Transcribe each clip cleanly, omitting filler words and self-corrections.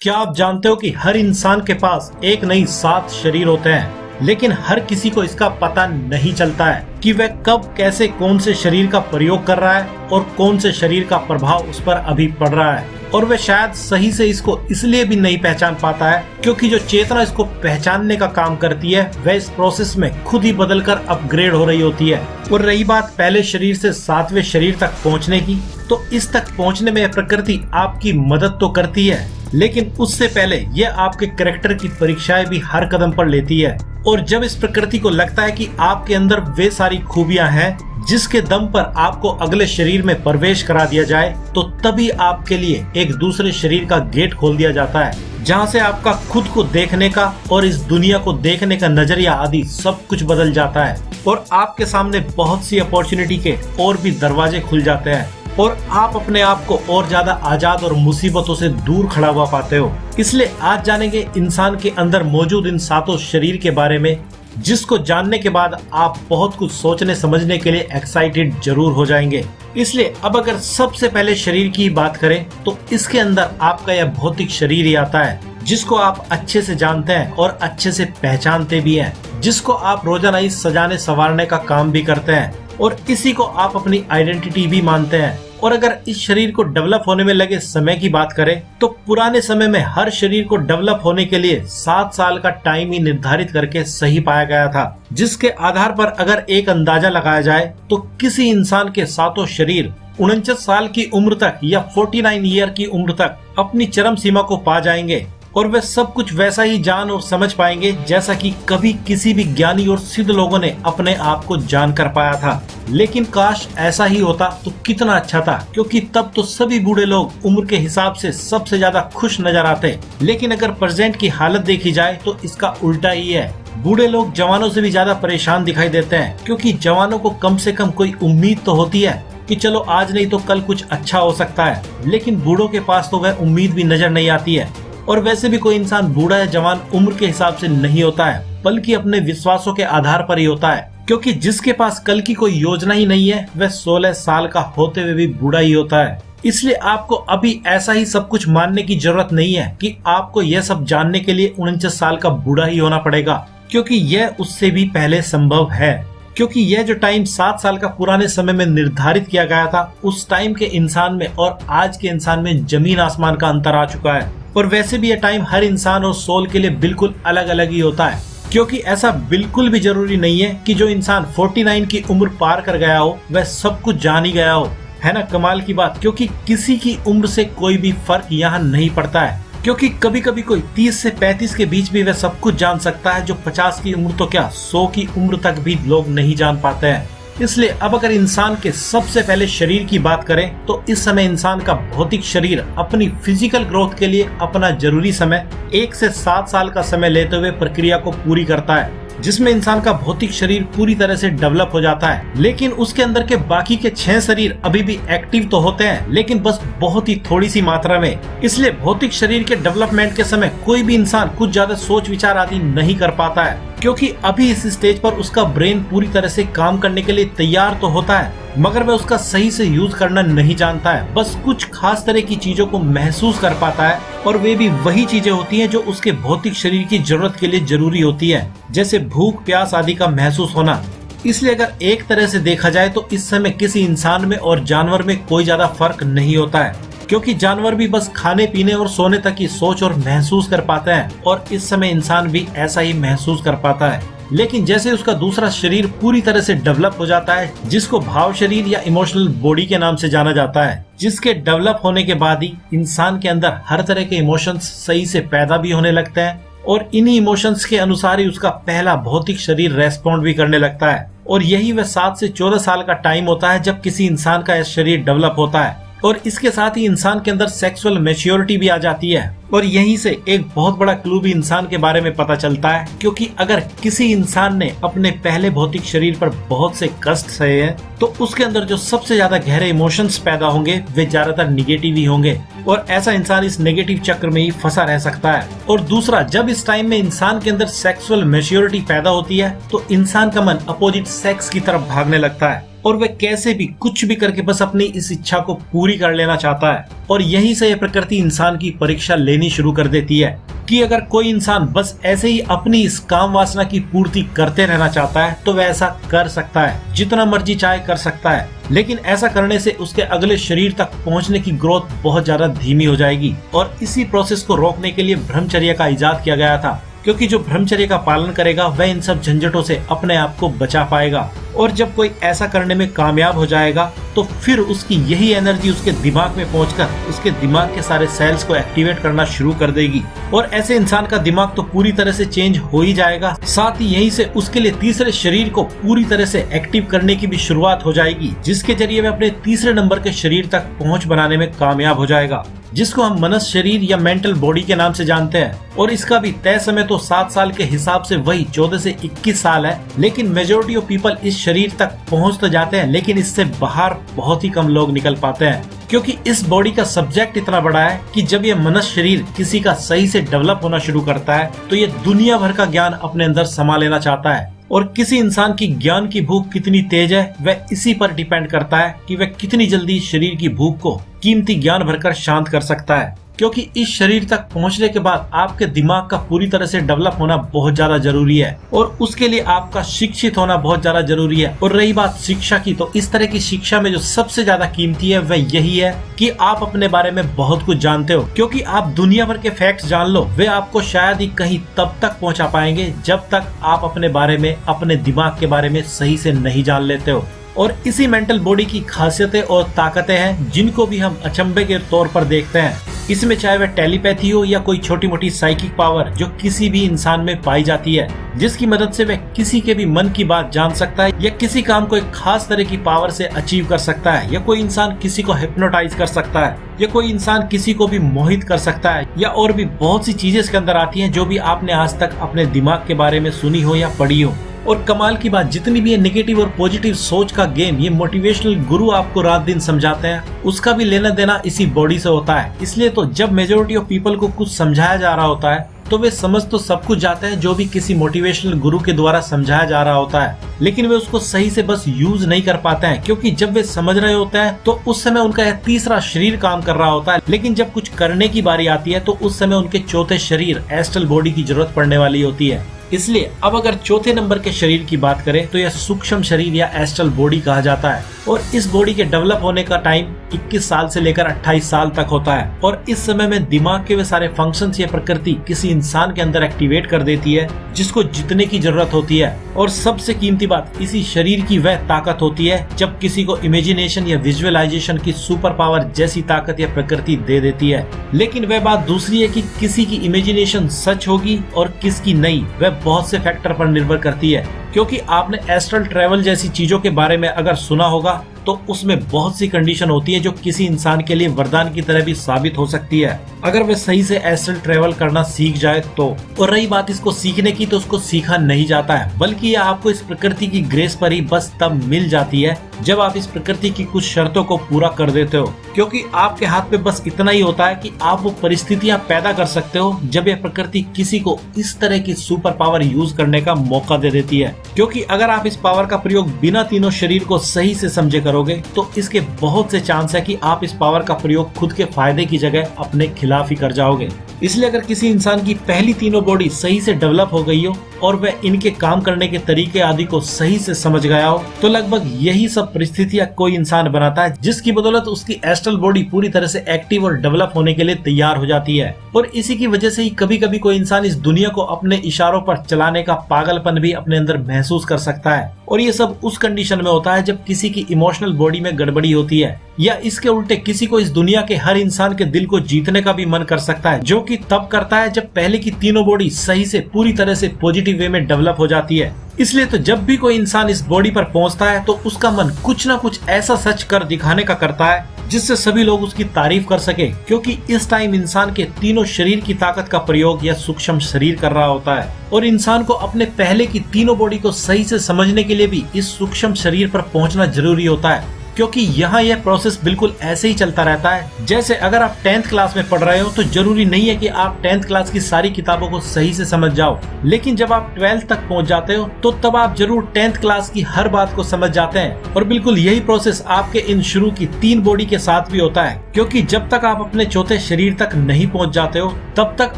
क्या आप जानते हो कि हर इंसान के पास एक नहीं 7 शरीर होते हैं, लेकिन हर किसी को इसका पता नहीं चलता है कि वह कब कैसे कौन से शरीर का प्रयोग कर रहा है और कौन से शरीर का प्रभाव उस पर अभी पड़ रहा है। और वह शायद सही से इसको इसलिए भी नहीं पहचान पाता है क्योंकि जो चेतना इसको पहचानने का काम करती है वह इस प्रोसेस में खुद ही बदलकर अपग्रेड हो रही होती है। और रही बात पहले शरीर से 7वें शरीर तक पहुंचने की, तो इस तक पहुंचने में प्रकृति आपकी मदद तो करती है, लेकिन उससे पहले यह आपके कैरेक्टर की परीक्षाएं भी हर कदम पर लेती है। और जब इस प्रकृति को लगता है कि आपके अंदर वे सारी खूबियां हैं जिसके दम पर आपको अगले शरीर में प्रवेश करा दिया जाए, तो तभी आपके लिए एक दूसरे शरीर का गेट खोल दिया जाता है, जहां से आपका खुद को देखने का और इस दुनिया को देखने का नजरिया आदि सब कुछ बदल जाता है और आपके सामने बहुत सी अपॉर्चुनिटी के और भी दरवाजे खुल जाते हैं और आप अपने आप को और ज्यादा आजाद और मुसीबतों से दूर खड़ा हुआ पाते हो। इसलिए आज जानेंगे इंसान के अंदर मौजूद इन 7 शरीर के बारे में, जिसको जानने के बाद आप बहुत कुछ सोचने समझने के लिए एक्साइटेड जरूर हो जाएंगे। इसलिए अब अगर सबसे पहले शरीर की बात करें तो इसके अंदर आपका यह भौतिक शरीर ही आता है, जिसको आप अच्छे से जानते हैं और अच्छे से पहचानते भी हैं, जिसको आप रोजाना ही सजाने संवारने का काम भी करते हैं और इसी को आप अपनी आइडेंटिटी भी मानते हैं। और अगर इस शरीर को डेवलप होने में लगे समय की बात करें तो पुराने समय में हर शरीर को डेवलप होने के लिए 7 साल का टाइम ही निर्धारित करके सही पाया गया था, जिसके आधार पर अगर एक अंदाजा लगाया जाए तो किसी इंसान के 7 शरीर 49 साल की उम्र तक या 49 ईयर की उम्र तक अपनी चरम सीमा को पा जाएंगे और वे सब कुछ वैसा ही जान और समझ पाएंगे जैसा कि कभी किसी भी ज्ञानी और सिद्ध लोगों ने अपने आप को जान कर पाया था। लेकिन काश ऐसा ही होता तो कितना अच्छा था, क्योंकि तब तो सभी बूढ़े लोग उम्र के हिसाब से सबसे ज्यादा खुश नजर आते। लेकिन अगर प्रेजेंट की हालत देखी जाए तो इसका उल्टा ही है। बूढ़े लोग जवानों से भी ज्यादा परेशान दिखाई देते हैं, क्योंकि जवानों को कम से कम कोई उम्मीद तो होती है कि चलो आज नहीं तो कल कुछ अच्छा हो सकता है, लेकिन बूढ़ों के पास तो वह उम्मीद भी नजर नहीं आती है। और वैसे भी कोई इंसान बूढ़ा या जवान उम्र के हिसाब से नहीं होता है, बल्कि अपने विश्वासों के आधार पर ही होता है, क्योंकि जिसके पास कल की कोई योजना ही नहीं है वह 16 साल का होते हुए भी बूढ़ा ही होता है। इसलिए आपको अभी ऐसा ही सब कुछ मानने की जरूरत नहीं है कि आपको यह सब जानने के लिए 49 साल का बूढ़ा ही होना पड़ेगा, क्योंकि यह उससे भी पहले संभव है। क्योंकि यह जो टाइम 7 साल का पुराने समय में निर्धारित किया गया था, उस टाइम के इंसान में और आज के इंसान में जमीन आसमान का अंतर आ चुका है। और वैसे भी यह टाइम हर इंसान और सोल के लिए बिल्कुल अलग अलग ही होता है, क्योंकि ऐसा बिल्कुल भी जरूरी नहीं है कि जो इंसान 49 की उम्र पार कर गया हो वह सब कुछ जान ही गया हो। है ना कमाल की बात, क्योंकि किसी की उम्र से कोई भी फर्क यहाँ नहीं पड़ता है। क्योंकि कभी कभी कोई 30 से 35 के बीच भी वह सब कुछ जान सकता है, जो 50 की उम्र तो क्या 100 की उम्र तक भी लोग नहीं जान पाते हैं। इसलिए अब अगर इंसान के सबसे पहले शरीर की बात करें तो इस समय इंसान का भौतिक शरीर अपनी फिजिकल ग्रोथ के लिए अपना जरूरी समय 1 से 7 साल का समय लेते हुए प्रक्रिया को पूरी करता है, जिसमें इंसान का भौतिक शरीर पूरी तरह से डेवलप हो जाता है। लेकिन उसके अंदर के बाकी के 6 शरीर अभी भी एक्टिव तो होते हैं, लेकिन बस बहुत ही थोड़ी सी मात्रा में। इसलिए भौतिक शरीर के डेवलपमेंट के समय कोई भी इंसान कुछ ज्यादा सोच विचार आदि नहीं कर पाता है, क्योंकि अभी इस स्टेज पर उसका ब्रेन पूरी तरह से काम करने के लिए तैयार तो होता है, मगर वह उसका सही से यूज करना नहीं जानता है। बस कुछ खास तरह की चीजों को महसूस कर पाता है, और वे भी वही चीजें होती हैं जो उसके भौतिक शरीर की जरूरत के लिए जरूरी होती है, जैसे भूख प्यास आदि का महसूस होना। इसलिए अगर एक तरह से देखा जाए तो इस समय किसी इंसान में और जानवर में कोई ज्यादा फर्क नहीं होता है, क्योंकि जानवर भी बस खाने पीने और सोने तक ही सोच और महसूस कर पाते हैं, और इस समय इंसान भी ऐसा ही महसूस कर पाता है। लेकिन जैसे उसका दूसरा शरीर पूरी तरह से डेवलप हो जाता है, जिसको भाव शरीर या इमोशनल बॉडी के नाम से जाना जाता है, जिसके डेवलप होने के बाद ही इंसान के अंदर हर तरह के इमोशंस सही से पैदा भी होने लगते हैं, और इन्हीं इमोशंस के अनुसार ही उसका पहला भौतिक शरीर रेस्पॉन्ड भी करने लगता है। और यही वह 7 से 14 साल का टाइम होता है जब किसी इंसान का शरीर डेवलप होता है, और इसके साथ ही इंसान के अंदर सेक्सुअल मैच्योरिटी भी आ जाती है। और यहीं से एक बहुत बड़ा क्लू भी इंसान के बारे में पता चलता है, क्योंकि अगर किसी इंसान ने अपने पहले भौतिक शरीर पर बहुत से कष्ट सहे हैं तो उसके अंदर जो सबसे ज्यादा गहरे इमोशंस पैदा होंगे वे ज्यादातर निगेटिव ही होंगे, और ऐसा इंसान इस नेगेटिव चक्र में ही फंसा रह सकता है। और दूसरा, जब इस टाइम में इंसान के अंदर सेक्सुअल मैच्योरिटी पैदा होती है तो इंसान का मन अपोजिट सेक्स की तरफ भागने लगता है, और वह कैसे भी कुछ भी करके बस अपनी इस इच्छा को पूरी कर लेना चाहता है। और यहीं से यह प्रकृति इंसान की परीक्षा लेनी देनी शुरू कर देती है कि अगर कोई इंसान बस ऐसे ही अपनी इस काम वासना की पूर्ति करते रहना चाहता है तो वह ऐसा कर सकता है, जितना मर्जी चाहे कर सकता है। लेकिन ऐसा करने से उसके अगले शरीर तक पहुंचने की ग्रोथ बहुत ज्यादा धीमी हो जाएगी। और इसी प्रोसेस को रोकने के लिए ब्रह्मचर्य का इजाद किया गया था, क्योंकि जो ब्रह्मचर्य का पालन करेगा वह इन सब झंझटों से अपने आप को बचा पाएगा। और जब कोई ऐसा करने में कामयाब हो जाएगा तो फिर उसकी यही एनर्जी उसके दिमाग में पहुंचकर उसके दिमाग के सारे सेल्स को एक्टिवेट करना शुरू कर देगी। और ऐसे इंसान का दिमाग तो पूरी तरह से चेंज हो ही जाएगा, साथ ही यहीं से उसके लिए तीसरे शरीर को पूरी तरह से एक्टिव करने की भी शुरुआत हो जाएगी, जिसके जरिए वह अपने तीसरे नंबर के शरीर तक पहुँच बनाने में कामयाब हो जाएगा, जिसको हम मनस शरीर या मेंटल बॉडी के नाम से जानते हैं। और इसका भी तय समय तो 7 साल के हिसाब से वही 14 से 21 साल है। लेकिन मेजोरिटी ऑफ पीपल इस शरीर तक पहुंच तो जाते हैं, लेकिन इससे बाहर बहुत ही कम लोग निकल पाते हैं, क्योंकि इस बॉडी का सब्जेक्ट इतना बड़ा है कि जब ये मनस शरीर किसी का सही से डेवलप होना शुरू करता है तो ये दुनिया भर का ज्ञान अपने अंदर समा लेना चाहता है। और किसी इंसान की ज्ञान की भूख कितनी तेज है वह इसी पर डिपेंड करता है कि वह कितनी जल्दी शरीर की भूख को कीमती ज्ञान भरकर शांत कर सकता है। क्योंकि इस शरीर तक पहुंचने के बाद आपके दिमाग का पूरी तरह से डेवलप होना बहुत ज्यादा जरूरी है, और उसके लिए आपका शिक्षित होना बहुत ज्यादा जरूरी है। और रही बात शिक्षा की, तो इस तरह की शिक्षा में जो सबसे ज्यादा कीमती है वह यही है कि आप अपने बारे में बहुत कुछ जानते हो। क्योंकि आप दुनिया भर के फैक्ट्स जान लो, वे आपको शायद ही कहीं तब तक पहुंचा पाएंगे जब तक आप अपने बारे में, अपने दिमाग के बारे में सही से नहीं जान लेते हो। और इसी मेंटल बॉडी की खासियतें और ताकतें हैं जिनको भी हम अचंभे के तौर पर देखते हैं। इसमें चाहे वह टेलीपैथी हो या कोई छोटी मोटी साइकिक पावर जो किसी भी इंसान में पाई जाती है, जिसकी मदद से वह किसी के भी मन की बात जान सकता है, या किसी काम को एक खास तरह की पावर से अचीव कर सकता है, या कोई इंसान किसी को हिप्नोटाइज कर सकता है, या कोई इंसान किसी को भी मोहित कर सकता है, या और भी बहुत सी चीजें इसके अंदर आती हैं जो भी आपने आज तक अपने दिमाग के बारे में सुनी हो या पढ़ी हो। और कमाल की बात, जितनी भी ये नेगेटिव और पॉजिटिव सोच का गेम ये मोटिवेशनल गुरु आपको रात दिन समझाते हैं, उसका भी लेना देना इसी बॉडी से होता है। इसलिए तो जब मेजोरिटी ऑफ पीपल को कुछ समझाया जा रहा होता है तो वे समझ तो सब कुछ जाते हैं जो भी किसी मोटिवेशनल गुरु के द्वारा समझाया जा रहा होता है, लेकिन वे उसको सही से बस यूज नहीं कर पाते हैं। क्योंकि जब वे समझ रहे होते हैं तो उस समय उनका यह तीसरा शरीर काम कर रहा होता है, लेकिन जब कुछ करने की बारी आती है तो उस समय उनके चौथे शरीर एस्ट्रल बॉडी की जरूरत पड़ने वाली होती है। इसलिए अब अगर चौथे नंबर के शरीर की बात करें तो यह सूक्ष्म शरीर या एस्ट्रल बॉडी कहा जाता है। और इस बॉडी के डेवलप होने का टाइम 21 साल से लेकर 28 साल तक होता है। और इस समय में दिमाग के वे सारे फंक्शंस या प्रकृति किसी इंसान के अंदर एक्टिवेट कर देती है जिसको जितने की जरूरत होती है। और सबसे कीमती बात, इसी शरीर की वह ताकत होती है जब किसी को इमेजिनेशन या विजुअलाइजेशन की सुपर पावर जैसी ताकत या प्रकृति दे देती है। लेकिन वह बात दूसरी है कि किसी की इमेजिनेशन सच होगी और किसकी नहीं, वह बहुत से फैक्टर पर निर्भर करती है। क्योंकि आपने एस्ट्रल ट्रैवल जैसी चीजों के बारे में अगर सुना होगा तो उसमें बहुत सी कंडीशन होती है जो किसी इंसान के लिए वरदान की तरह भी साबित हो सकती है अगर वह सही से एस्ट्रल ट्रैवल करना सीख जाए तो। और रही बात इसको सीखने की, तो उसको सीखा नहीं जाता है, बल्कि यह आपको इस प्रकृति की ग्रेस पर ही बस तब मिल जाती है जब आप इस प्रकृति की कुछ शर्तों को पूरा कर देते हो। क्योंकि आपके हाथ में बस इतना ही होता है कि आप वो परिस्थितियां पैदा कर सकते हो जब यह प्रकृति किसी को इस तरह की सुपर पावर यूज करने का मौका दे देती है। क्योंकि अगर आप इस पावर का प्रयोग बिना तीनों शरीर को सही से समझे करोगे तो इसके बहुत से चांस है कि आप इस पावर का प्रयोग खुद के फायदे की जगह अपने खिलाफ ही कर जाओगे। इसलिए अगर किसी इंसान की पहली तीनों बॉडी सही से डेवलप हो गई हो और वह इनके काम करने के तरीके आदि को सही से समझ गया हो तो लगभग यही सब परिस्थितियां कोई इंसान बनाता है जिसकी बदौलत उसकी एस्ट्रल बॉडी पूरी तरह से एक्टिव और डेवलप होने के लिए तैयार हो जाती है। और इसी की वजह से ही कभी कभी कोई इंसान इस दुनिया को अपने इशारों पर चलाने का पागलपन भी अपने अंदर महसूस कर सकता है। और ये सब उस कंडीशन में होता है जब किसी की इमोशनल बॉडी में गड़बड़ी होती है, या इसके उल्टे किसी को इस दुनिया के हर इंसान के दिल को जीतने का भी मन कर सकता है, जो कि तब करता है जब पहले की तीनों बॉडी सही से पूरी तरह से पॉजिटिव वे में डेवलप हो जाती है। इसलिए तो जब भी कोई इंसान इस बॉडी पर पहुंचता है तो उसका मन कुछ ना कुछ ऐसा सच कर दिखाने का करता है जिससे सभी लोग उसकी तारीफ कर सके। क्योंकि इस टाइम इंसान के तीनों शरीर की ताकत का प्रयोग यह सूक्ष्म शरीर कर रहा होता है। और इंसान को अपने पहले की तीनों बॉडी को सही से समझने के लिए भी इस सूक्ष्म शरीर पर पहुंचना जरूरी होता है। क्योंकि यहाँ यह प्रोसेस बिल्कुल ऐसे ही चलता रहता है जैसे अगर आप 10th क्लास में पढ़ रहे हो तो जरूरी नहीं है कि आप 10th क्लास की सारी किताबों को सही से समझ जाओ, लेकिन जब आप 12th तक पहुँच जाते हो तो तब आप जरूर 10th क्लास की हर बात को समझ जाते हैं। और बिल्कुल यही प्रोसेस आपके इन शुरू की 3 बॉडी के साथ भी होता है। क्योंकि जब तक आप अपने चौथे शरीर तक नहीं पहुंच जाते हो तब तक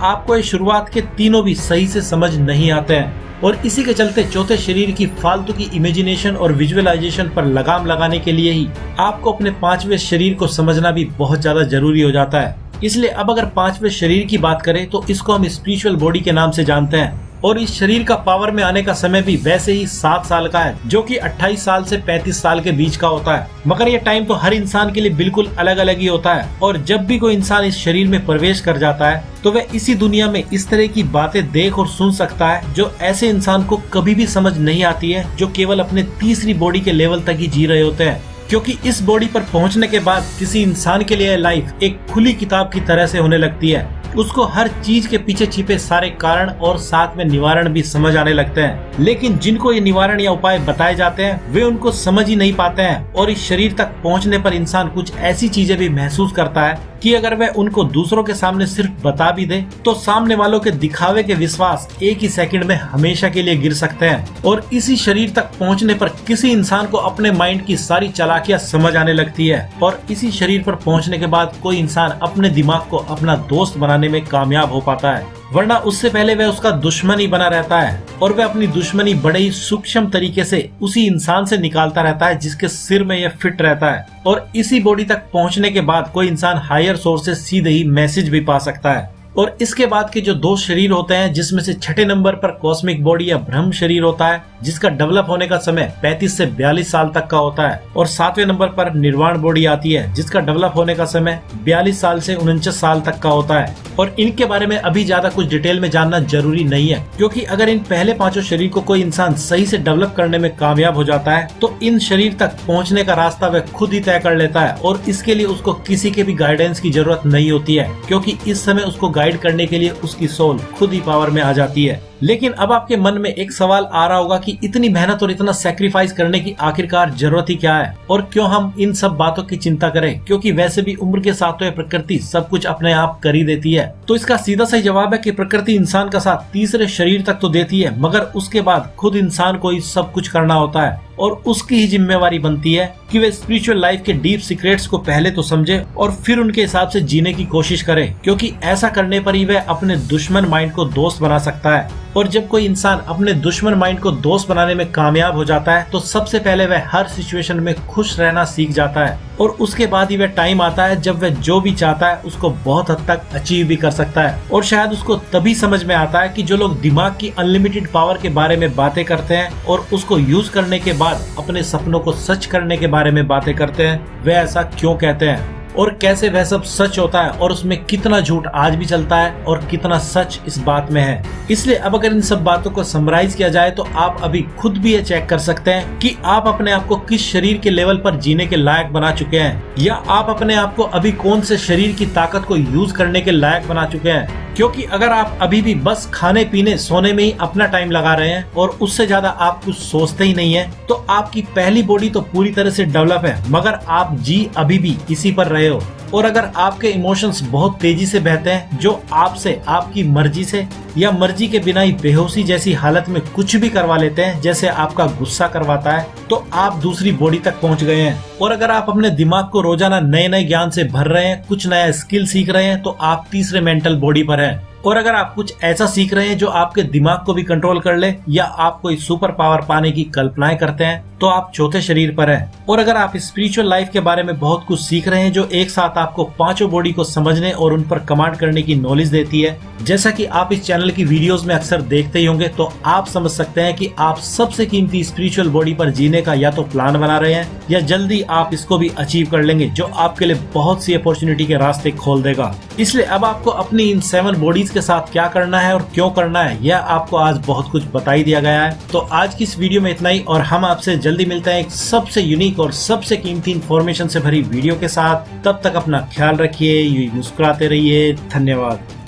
आपको ये शुरुआत के तीनों भी सही से समझ नहीं आते हैं। और इसी के चलते चौथे शरीर की फालतू की इमेजिनेशन और विजुअलाइजेशन पर लगाम लगाने के लिए ही आपको अपने पांचवें शरीर को समझना भी बहुत ज्यादा जरूरी हो जाता है। इसलिए अब अगर पांचवें शरीर की बात करें तो इसको हम स्पिरिचुअल बॉडी के नाम से जानते हैं। और इस शरीर का पावर में आने का समय भी वैसे ही 7 साल का है, जो कि 28 साल से 35 साल के बीच का होता है। मगर ये टाइम तो हर इंसान के लिए बिल्कुल अलग अलग ही होता है। और जब भी कोई इंसान इस शरीर में प्रवेश कर जाता है तो वह इसी दुनिया में इस तरह की बातें देख और सुन सकता है जो ऐसे इंसान को कभी भी समझ नहीं आती है, जो केवल अपने तीसरी बॉडी के लेवल तक ही जी रहे होते हैं। क्योंकि इस बॉडी पर पहुंचने के बाद किसी इंसान के लिए लाइफ एक खुली किताब की तरह से होने लगती है। उसको हर चीज के पीछे छिपे सारे कारण और साथ में निवारण भी समझ आने लगते हैं। लेकिन जिनको ये निवारण या उपाय बताए जाते हैं वे उनको समझ ही नहीं पाते हैं। और इस शरीर तक पहुंचने पर इंसान कुछ ऐसी चीजें भी महसूस करता है कि अगर वह उनको दूसरों के सामने सिर्फ बता भी दे तो सामने वालों के दिखावे के विश्वास एक ही सेकंड में हमेशा के लिए गिर सकते हैं। और इसी शरीर तक पहुंचने पर किसी इंसान को अपने माइंड की सारी चालाकियां समझ आने लगती है। और इसी शरीर पर पहुंचने के बाद कोई इंसान अपने दिमाग को अपना दोस्त बनाने में कामयाब हो पाता है, वरना उससे पहले वह उसका दुश्मन ही बना रहता है। और वह अपनी दुश्मनी बड़े ही सूक्ष्म तरीके से उसी इंसान से निकालता रहता है जिसके सिर में यह फिट रहता है। और इसी बॉडी तक पहुंचने के बाद कोई इंसान हायर सोर्स से सीधे ही मैसेज भी पा सकता है। और इसके बाद के जो 2 शरीर होते हैं, जिसमें से छठे नंबर पर कॉस्मिक बॉडी या ब्रह्म शरीर होता है, जिसका डेवलप होने का समय 35 से 42 साल तक का होता है। और 7वें नंबर पर निर्वाण बॉडी आती है, जिसका डेवलप होने का समय 42 साल से 49 साल तक का होता है। और इनके बारे में अभी ज्यादा कुछ डिटेल में जानना जरूरी नहीं है, क्योंकि अगर इन पहले 5 शरीर को कोई इंसान सही से डेवलप करने में कामयाब हो जाता है तो इन शरीर तक पहुंचने का रास्ता वह खुद ही तय कर लेता है। और इसके लिए उसको किसी के भी गाइडेंस की जरूरत नहीं होती है, क्योंकि इस समय उसको गाइड करने के लिए उसकी सोल खुद ही पावर में आ जाती है। लेकिन अब आपके मन में एक सवाल आ रहा होगा कि इतनी मेहनत और इतना सैक्रिफाइस करने की आखिरकार जरूरत ही क्या है, और क्यों हम इन सब बातों की चिंता करें, क्योंकि वैसे भी उम्र के साथ तो ये प्रकृति सब कुछ अपने आप कर ही देती है। तो इसका सीधा सही जवाब है कि प्रकृति इंसान का साथ तीसरे शरीर तक तो देती है, मगर उसके बाद खुद इंसान को ही सब कुछ करना होता है। और उसकी ही जिम्मेवारी बनती है कि वे स्पिरिचुअल लाइफ के डीप सीक्रेट्स को पहले तो समझे और फिर उनके हिसाब से जीने की कोशिश करे, क्योंकि ऐसा करने पर ही वह अपने दुश्मन माइंड को दोस्त बना सकता है। और जब कोई इंसान अपने दुश्मन माइंड को दोस्त बनाने में कामयाब हो जाता है तो सबसे पहले वह हर सिचुएशन में खुश रहना सीख जाता है। और उसके बाद ही वह टाइम आता है जब वह जो भी चाहता है उसको बहुत हद तक अचीव भी कर सकता है। और शायद उसको तभी समझ में आता है कि जो लोग दिमाग की अनलिमिटेड पावर के बारे में बातें करते हैं और उसको यूज करने के बाद अपने सपनों को सच करने के बारे में बातें करते हैं, वे ऐसा क्यों कहते हैं और कैसे वह सब सच होता है, और उसमें कितना झूठ आज भी चलता है और कितना सच इस बात में है। इसलिए अब अगर इन सब बातों को समराइज किया जाए तो आप अभी खुद भी ये चेक कर सकते हैं कि आप अपने आप को किस शरीर के लेवल पर जीने के लायक बना चुके हैं, या आप अपने आप को अभी कौन से शरीर की ताकत को यूज करने के लायक बना चुके हैं। क्योंकि अगर आप अभी भी बस खाने पीने सोने में ही अपना टाइम लगा रहे हैं और उससे ज्यादा आप कुछ सोचते ही नहीं है, तो आपकी पहली बॉडी तो पूरी तरह से डेवलप है, मगर आप जी अभी भी इसी पर रहे हो। और अगर आपके इमोशंस बहुत तेजी से बहते हैं, जो आपसे आपकी मर्जी से या मर्जी के बिना ही बेहोशी जैसी हालत में कुछ भी करवा लेते हैं, जैसे आपका गुस्सा करवाता है, तो आप दूसरी बॉडी तक पहुंच गए हैं। और अगर आप अपने दिमाग को रोजाना नए नए ज्ञान से भर रहे हैं, कुछ नया स्किल सीख रहे हैं, तो आप तीसरे मेंटल बॉडी पर हैं। और अगर आप कुछ ऐसा सीख रहे हैं जो आपके दिमाग को भी कंट्रोल कर ले, या आप कोई सुपर पावर पाने की कल्पनाएं करते हैं, तो आप चौथे शरीर पर हैं। और अगर आप स्पिरिचुअल लाइफ के बारे में बहुत कुछ सीख रहे हैं जो एक साथ आपको 5 बॉडी को समझने और उन पर कमांड करने की नॉलेज देती है, जैसा कि आप इस चैनल की वीडियोस में अक्सर देखते ही होंगे, तो आप समझ सकते हैं कि आप सबसे कीमती स्पिरिचुअल बॉडी पर जीने का या तो प्लान बना रहे हैं, या जल्दी आप इसको भी अचीव कर लेंगे, जो आपके लिए बहुत सी अपॉर्चुनिटी के रास्ते खोल देगा। इसलिए अब आपको अपनी इन 7 बॉडीज के साथ क्या करना है और क्यों करना है, यह आपको आज बहुत कुछ बता ही दिया गया है। तो आज की इस वीडियो में इतना ही, और हम आपसे जल्दी मिलते हैं एक सबसे यूनिक और सबसे कीमती इंफॉर्मेशन से भरी वीडियो के साथ। तब तक अपना ख्याल रखिए, मुस्कुराते रहिए। धन्यवाद।